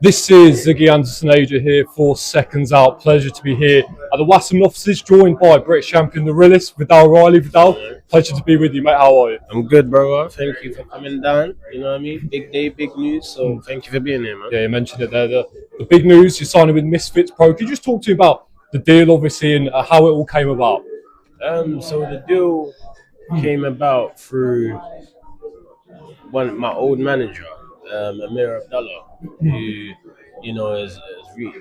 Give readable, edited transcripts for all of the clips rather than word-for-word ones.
This is Ziggy Anderson Ager here for Seconds Out. Pleasure to be here at the Wassam offices, joined by British champion the realist, Viddal Riley. Viddal, pleasure to be with you, mate. How are you? I'm good, bro. Thank you for coming down. You know what I mean? Big day, big news. So thank you for being here, man. Yeah, you mentioned it there. The big news, you're signing with Misfits Pro. Could you just talk to me about the deal, obviously, and how it all came about? So the deal came about through my old manager, Amir Abdullah, who has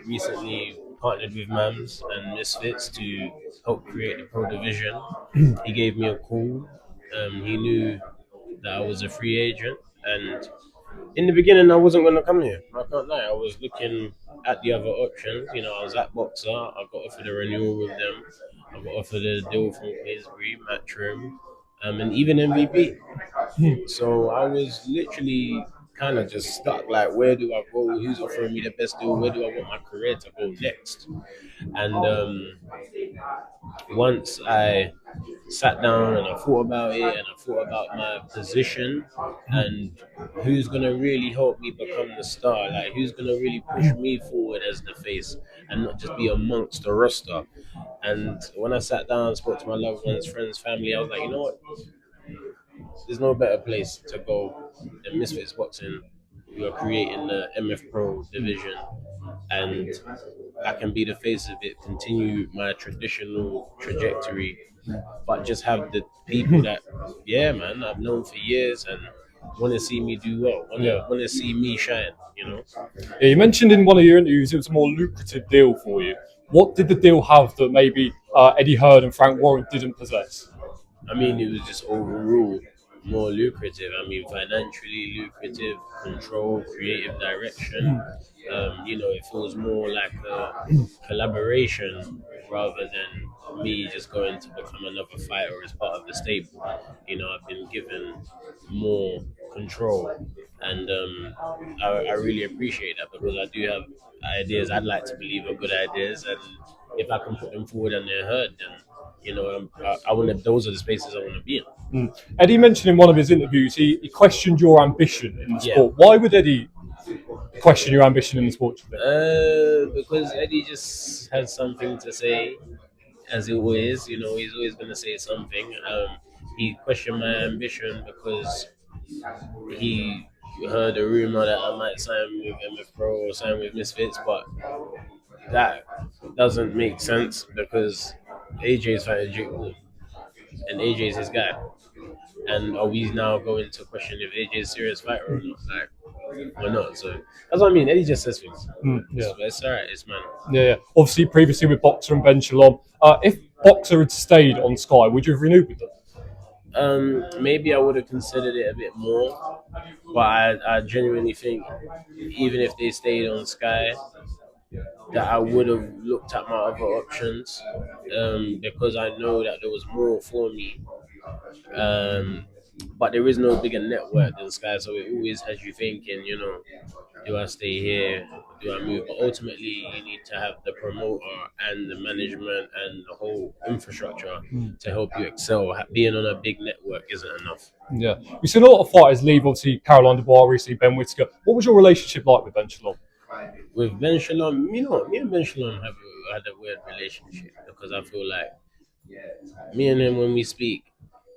recently partnered with Mams and Misfits to help create the pro division. He gave me a call. He knew that I was a free agent, and in the beginning, I wasn't going to come here. I can't lie. I was looking at the other options. You know, I was at Boxer. I got offered a renewal with them. I got offered a deal from Queensbury, Matchroom, and even MVP. So I was literally kind of just stuck. Like, where do I go? Who's offering me the best deal? Where do I want my career to go next? And once I sat down and I thought about it and I thought about my position and who's gonna really help me become the star, like who's gonna really push me forward as the face and not just be amongst the roster. And when I sat down and spoke to my loved ones, friends, family, I was like, you know what? There's no better place to go than Misfits Boxing. We are creating the MF Pro division, and I can be the face of it, continue my traditional trajectory, but just have the people that, yeah, man, I've known for years and want to see me do well, want to see me shine, you know. Yeah, you mentioned in one of your interviews it was a more lucrative deal for you. What did the deal have that maybe Eddie Hearn and Frank Warren didn't possess? I mean, it was just overall more lucrative. I mean, financially lucrative, control, creative direction. It feels more like a collaboration rather than me just going to become another fighter as part of the stable. You know, I've been given more control, and I really appreciate that because I do have ideas. I'd like to believe are good ideas, and if I can put them forward and they're heard, then I want to. Those are the spaces I want to be in. Eddie mentioned in one of his interviews he questioned your ambition in the sport. Why would Eddie question your ambition in the sport? Because Eddie just has something to say, as he always. You know, he's always going to say something. He questioned my ambition because he heard a rumor that I might sign with MF Pro or sign with Misfits, but that doesn't make sense because AJ's fighting Jake Paul, and AJ's his guy. And are we now going to question if AJ is a serious fighter or not? Like, or not? So that's what I mean. Eddie just says things. Yeah. So it's alright. It's man. Yeah. Obviously, previously with Boxer and Ben Shalom, if Boxer had stayed on Sky, would you have renewed with them? Maybe I would have considered it a bit more, but I genuinely think even if they stayed on Sky, that I would have looked at my other options because I know that there was more for me. But there is no bigger network than Sky, so it always has you thinking, do I stay here? Do I move? But ultimately, you need to have the promoter and the management and the whole infrastructure to help you excel. Being on a big network isn't enough. Yeah. We've seen a lot of fighters leave, obviously, Caroline Dubois recently, Ben Whittaker. What was your relationship like with Ben Shalom? With Ben Shalom, me and Ben Shalom have had a weird relationship because I feel like me and him, when we speak,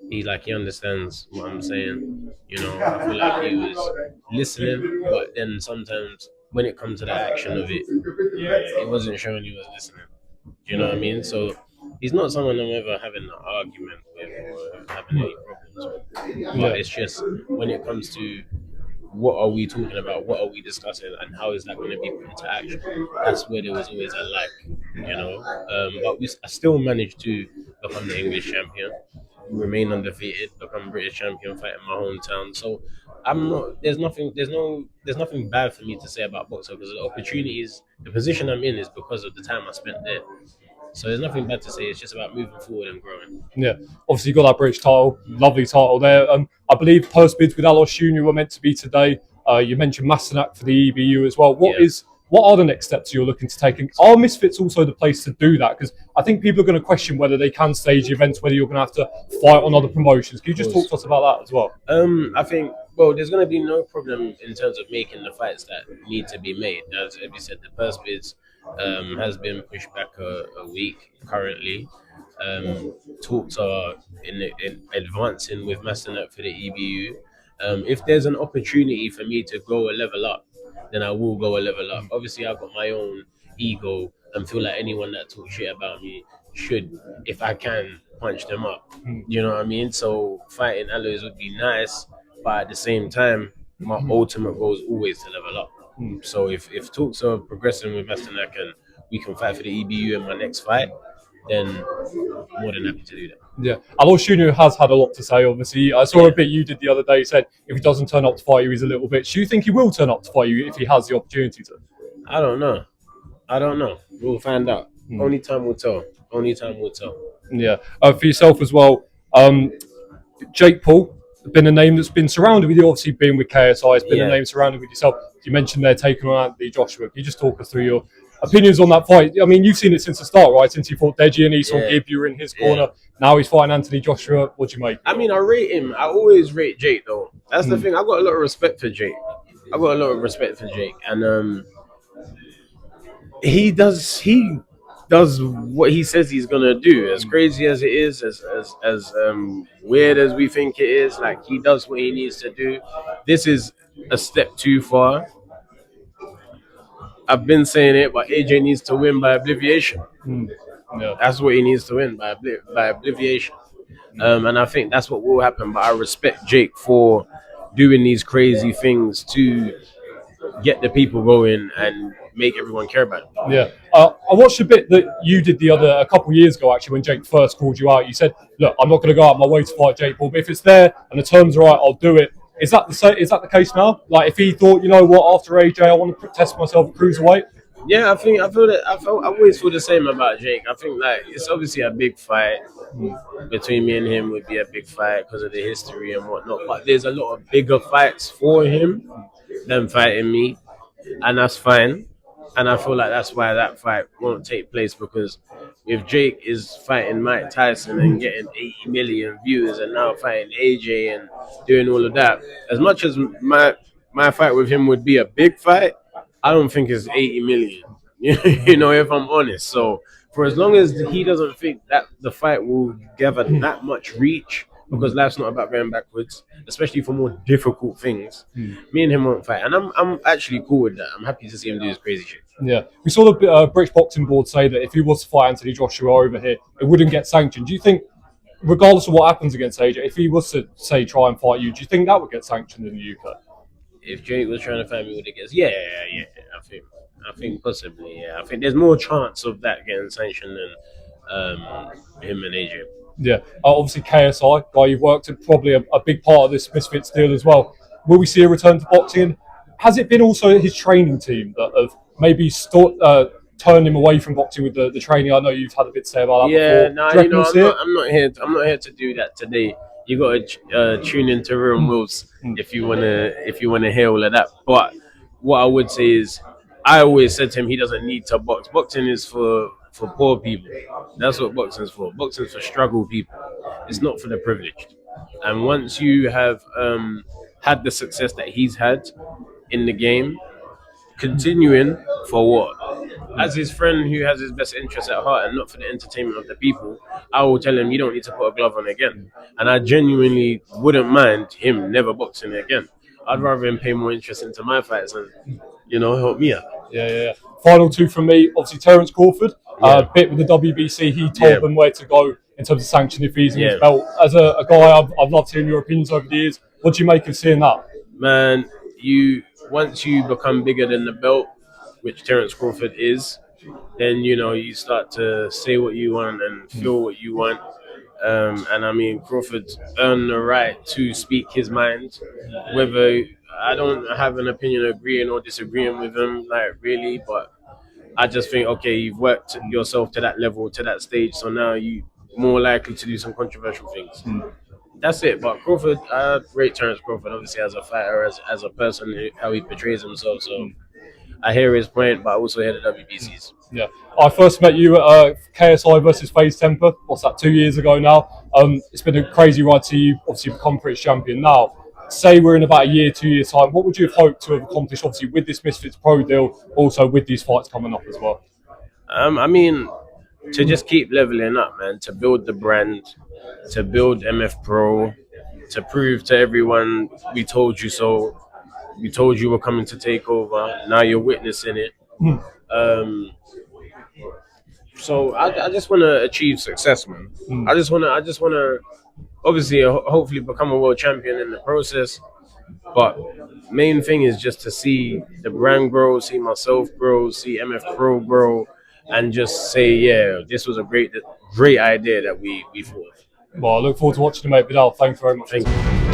he understands what I'm saying. I feel like he was listening, but then sometimes when it comes to the action of it, it wasn't showing he was listening. Do you know what I mean? So he's not someone I'm ever having an argument with or having any problems with. But it's just when it comes to what are we talking about, what are we discussing, and how is that going to be put into action, that's where there was always a but I still managed to become the English champion, remain undefeated, become British champion, fight in my hometown. So I'm not. There's nothing bad for me to say about boxing because the opportunities, the position I'm in, is because of the time I spent there. So there's nothing bad to say. It's just about moving forward and growing. Yeah, obviously you got that British title, lovely title there. I believe post bids with ALOT Junior were meant to be today. You mentioned Masternak for the EBU as well. What are the next steps you're looking to take? And are Misfits also the place to do that? Because I think people are going to question whether they can stage events, whether you're going to have to fight on other promotions. Can you just talk to us about that as well? I think Well, there's gonna be no problem in terms of making the fights that need to be made. As you said, the purse bids has been pushed back a week currently. Talks are in advancing with Masternak for the EBU. If there's an opportunity for me to go a level up, then I will go a level up. Obviously, I've got my own ego and feel like anyone that talks shit about me should, if I can, punch them up. You know what I mean? So fighting alloys would be nice, but at the same time, my ultimate goal is always to level up. So if talks are progressing with Masternak and we can fight for the EBU in my next fight, then more than happy to do that. Yeah, ALOT Junior has had a lot to say. Obviously, I saw a bit you did the other day. He said if he doesn't turn up to fight you, he's a little bit. Do you think he will turn up to fight you if he has the opportunity to? I don't know. We'll find out. Only time will tell. Yeah, for yourself as well. Jake Paul, been a name that's been surrounded with you. Obviously, being with KSI, it's been a name surrounded with yourself. You mentioned they're taking on Anthony Joshua. Can you just talk us through your opinions on that fight? I mean, you've seen it since the start, right? Since he fought Deji and he saw Gibb, you were in his corner. Now he's fighting Anthony Joshua. What do you make? I mean, I rate him. I always rate Jake, though. That's the thing. I've got a lot of respect for Jake. And he does what he says he's gonna do. As crazy as it is, as weird as we think it is, like he does what he needs to do. This is a step too far. I've been saying it, but AJ needs to win by obliviation. Yeah. That's what he needs to win by obliviation. And I think that's what will happen. But I respect Jake for doing these crazy things to get the people going and make everyone care about it. Yeah, I watched a bit that you did a couple of years ago actually when Jake first called you out. You said, "Look, I'm not going to go out my way to fight Jake Paul, but if it's there and the terms are right, I'll do it." Is that the case now? Like, if he thought, you know what, after AJ, I want to test myself at cruiserweight. Yeah, I always feel the same about Jake. I think like it's obviously a big fight between me and him would be a big fight because of the history and whatnot. But there's a lot of bigger fights for him than fighting me, and that's fine. And I feel like that's why that fight won't take place, because if Jake is fighting Mike Tyson and getting 80 million views and now fighting AJ and doing all of that, as much as my fight with him would be a big fight, I don't think it's 80 million, you know, if I'm honest. So for as long as he doesn't think that the fight will gather that much reach, because life's not about going backwards, especially for more difficult things, me and him won't fight. And I'm actually cool with that. I'm happy to see him do his crazy shit. Yeah, we saw the British Boxing Board say that if he was to fight Anthony Joshua over here, it wouldn't get sanctioned. Do you think, regardless of what happens against AJ, if he was to, say, try and fight you, do you think that would get sanctioned in the UK? If Jake was trying to fight me with it gets, yeah. I think possibly, yeah. I think there's more chance of that getting sanctioned than him and AJ. Yeah, obviously KSI, guy you've worked at, probably a big part of this Misfits deal as well. Will we see a return to boxing? Has it been also his training team that have maybe turned him away from boxing with the training? I know you've had a bit to say about that before. I'm not here to do that today. You got to tune into Real Moves if you wanna hear all of that. But what I would say is, I always said to him, he doesn't need to box. Boxing is for poor people. That's what boxing is for. Boxing is for struggle people. It's not for the privileged. And once you have had the success that he's had in the game, continuing for what? As his friend who has his best interests at heart and not for the entertainment of the people, I will tell him you don't need to put a glove on again. And I genuinely wouldn't mind him never boxing again. I'd rather him pay more interest into my fights and, help me out. Yeah. Final two from me. Obviously, Terence Crawford, bit with the WBC. He told them where to go in terms of sanction if he's in his belt. As a guy, I've loved hearing your opinions over the years. What do you make of seeing that? Man, once you become bigger than the belt, which Terence Crawford is, then you start to say what you want and feel what you want. And I mean, Crawford earned the right to speak his mind. Whether I don't have an opinion agreeing or disagreeing with him, like really, but I just think, okay, you've worked yourself to that level, to that stage, so now you're more likely to do some controversial things. That's it. But Crawford, I rate Terence Crawford obviously as a fighter, as a person, how he portrays himself. So I hear his point, but I also hear the WBCs. Yeah, I first met you at KSI versus FaZe Temper. What's that? 2 years ago now. It's been a crazy ride to you. Obviously, become British champion now. say we're in about a year, 2 years time, what would you have hoped to have accomplished, obviously, with this Misfits Pro deal, also with these fights coming up as well? I mean, to just keep leveling up, man. To build the brand, to build MF Pro, to prove to everyone we told you so. We told you we're coming to take over. Now you're witnessing it. So I just want to achieve success, man. I just want to obviously hopefully become a world champion in the process. But main thing is just to see the brand grow, see myself grow, see MF Pro grow, and just say, yeah, this was a great idea that we thought of. Well, I look forward to watching you, mate. Viddal, thanks very much. Thank you.